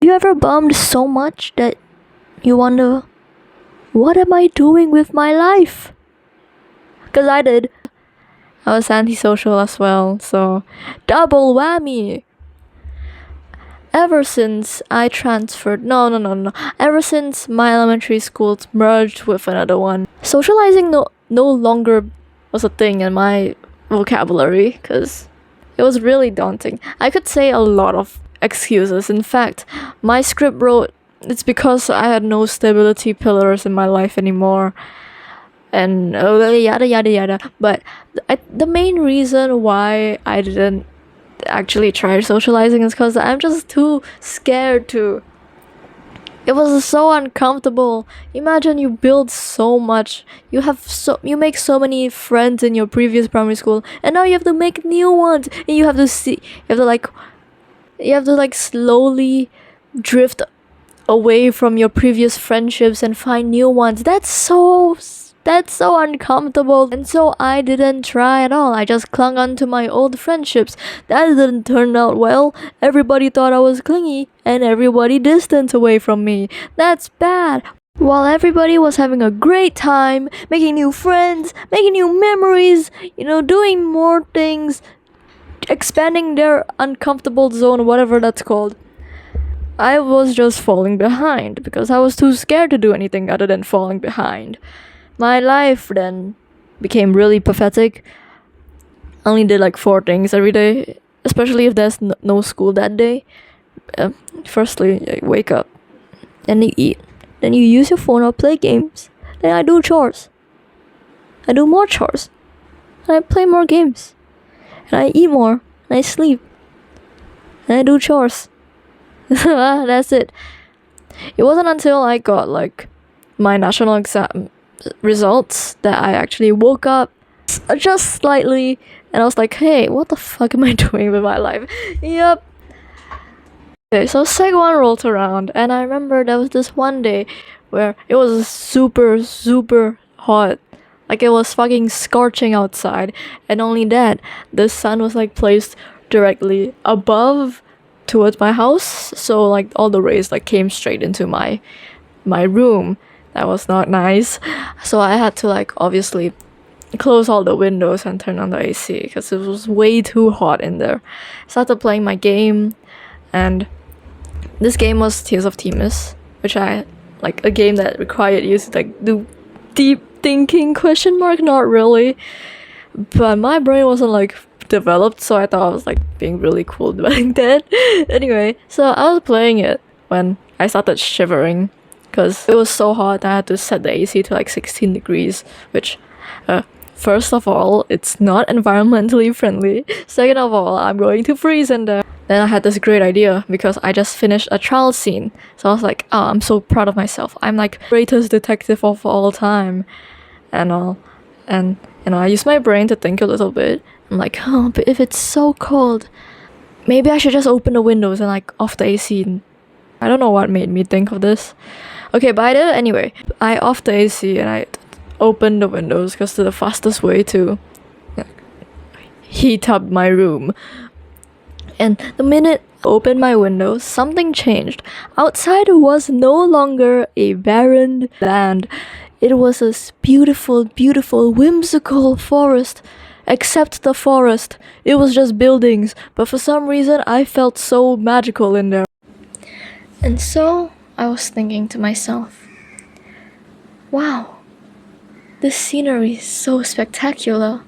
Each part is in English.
You ever bummed so much that you wonder, what am I doing with my life? Because I did. I was antisocial as well, so double whammy. Ever since I transferred, no. Ever since my elementary school merged with another one, socializing no longer was a thing in my vocabulary because it was really daunting. I could say a lot of excuses. In fact, my script wrote, it's because I had no stability pillars in my life anymore. And yada yada yada. But the main reason why I didn't actually try socializing is because I'm just too scared to. It was so uncomfortable. Imagine you build so much, you make so many friends in your previous primary school, and now you have to make new ones, and you have to like slowly drift away from your previous friendships and find new ones. That's so uncomfortable. And so I didn't try at all. I just clung on to my old friendships. That didn't turn out well. Everybody thought I was clingy and everybody distanced away from me. That's bad. While everybody was having a great time, making new friends, making new memories, doing more things, expanding their uncomfortable zone, whatever that's called, I was just falling behind because I was too scared to do anything other than falling behind. My life then became really pathetic. I only did like 4 things every day, especially if there's no school that day. Firstly, you wake up, then you eat, then you use your phone or play games, then I do chores. I do more chores, and I play more games, and I eat more, and I sleep, and I do chores. That's it. It wasn't until I got like my national exam results that I actually woke up just slightly and I was like, hey, what the fuck am I doing with my life? Yep. Okay, so Seg 1 rolled around and I remember there was this one day where it was super hot. Like it was fucking scorching outside, and only that, the sun was like placed directly above towards my house, so like all the rays like came straight into my room. That was not nice. So I had to like obviously close all the windows and turn on the AC because it was way too hot in there. Started playing my game, and this game was Tears of Timus, which I like, a game that required you to like do deep thinking ? Not really, but my brain wasn't like developed, so I thought I was like being really cool doing that. Anyway, so I was playing it when I started shivering because it was so hot. I had to set the AC to like 16 degrees, which first of all, it's not environmentally friendly. Second of all, I'm going to freeze in there. Then I had this great idea because I just finished a trial scene, so I was like, oh, I'm so proud of myself. I'm like greatest detective of all time and all. And I used my brain to think a little bit. I'm like, oh, but if it's so cold, maybe I should just open the windows and like off the AC. I don't know what made me think of this. Okay, but I did it anyway. I offed the AC and I opened the windows because it's the fastest way to heat up my room. And the minute I opened my windows, something changed. Outside was no longer a barren land. It was a beautiful, whimsical forest. Except the forest, it was just buildings, but for some reason I felt so magical in there. And so I was thinking to myself, wow, this scenery is so spectacular.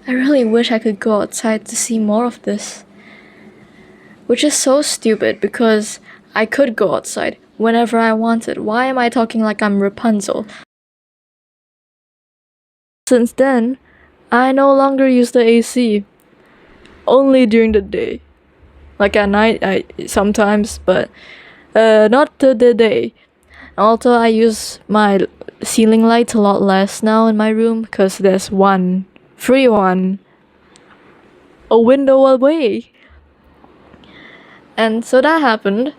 I really wish I could go outside to see more of this. Which is so stupid because I could go outside whenever I wanted. Why am I talking like I'm Rapunzel? Since then, I no longer use the AC. Only during the day. Like at night, I sometimes, but not the day. Also, I use my ceiling lights a lot less now in my room because there's one free one a window away. And so that happened,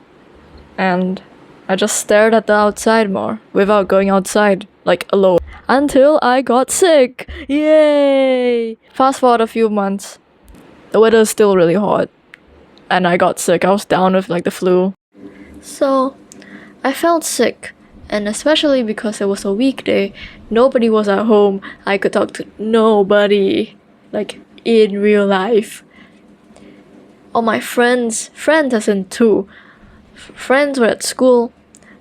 and I just stared at the outside more without going outside, like alone, until I got sick. Yay! Fast forward a few months, the weather is still really hot, and I got sick. I was down with like the flu. So I felt sick, and especially because it was a weekday, nobody was at home. I could talk to nobody, like in real life. All my friends as in two, friends were at school,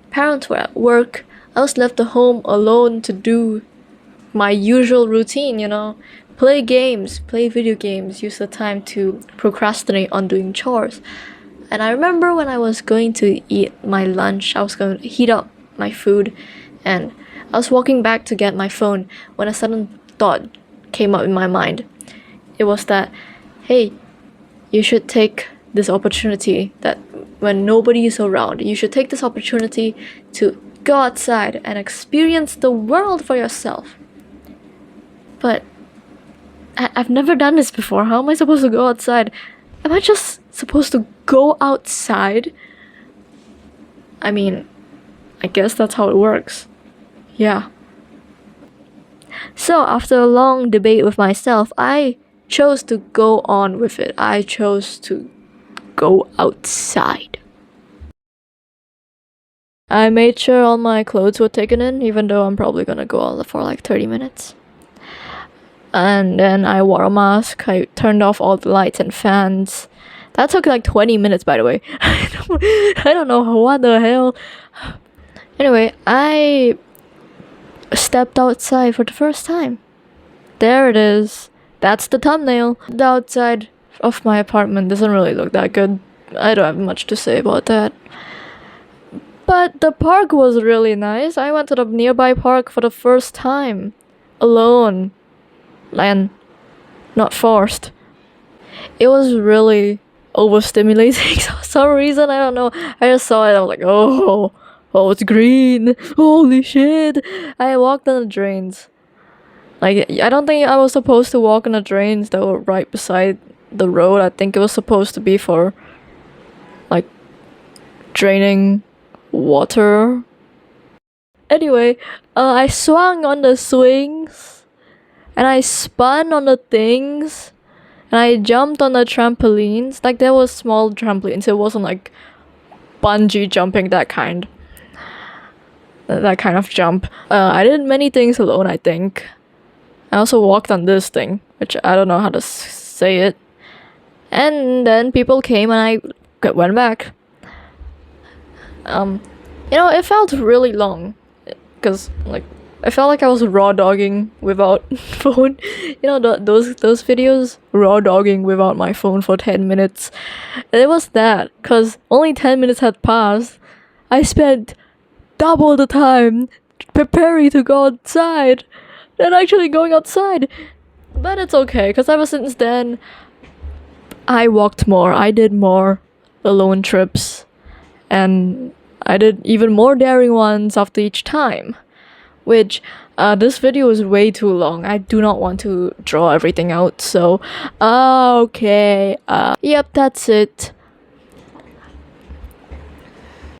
parents were at work. I was left at home alone to do my usual routine, play games, play video games, use the time to procrastinate on doing chores. And I remember when I was going to eat my lunch, I was going to heat up my food, and I was walking back to get my phone when a sudden thought came up in my mind. It was that, hey, you should take this opportunity that when nobody is around, you should take this opportunity to go outside and experience the world for yourself. But I've never done this before. How am I supposed to go outside? Am I just supposed to go outside? I mean, I guess that's how it works. Yeah. So after a long debate with myself, I chose to go on with it. I chose to go outside. I made sure all my clothes were taken in, even though I'm probably gonna go out for like 30 minutes. And then I wore a mask. I turned off all the lights and fans. That took like 20 minutes, by the way. I don't know what the hell. Anyway, I stepped outside for the first time. There it is. That's the thumbnail. The outside of my apartment doesn't really look that good. I don't have much to say about that. But the park was really nice. I went to the nearby park for the first time. Alone. And not forced. It was really overstimulating for some reason. I don't know. I just saw it. I was like, oh, it's green. Holy shit. I walked on the drains. Like, I don't think I was supposed to walk on the drains that were right beside the road. I think it was supposed to be for, like, draining water. Anyway, I swung on the swings. And I spun on the things. And I jumped on the trampolines. Like, there was small trampolines. It wasn't like bungee jumping, that kind of jump. I did many things alone, I think. I also walked on this thing, which I don't know how to say it. And then people came and I went back. It felt really long. Because, like, I felt like I was raw dogging without phone. Those videos, raw dogging without my phone for 10 minutes. And it was that, because only 10 minutes had passed. I spent double the time preparing to go outside than actually going outside. But it's okay, because ever since then, I walked more. I did more alone trips. And I did even more daring ones after each time. Which, this video is way too long. I do not want to draw everything out, so, okay. Yep, that's it.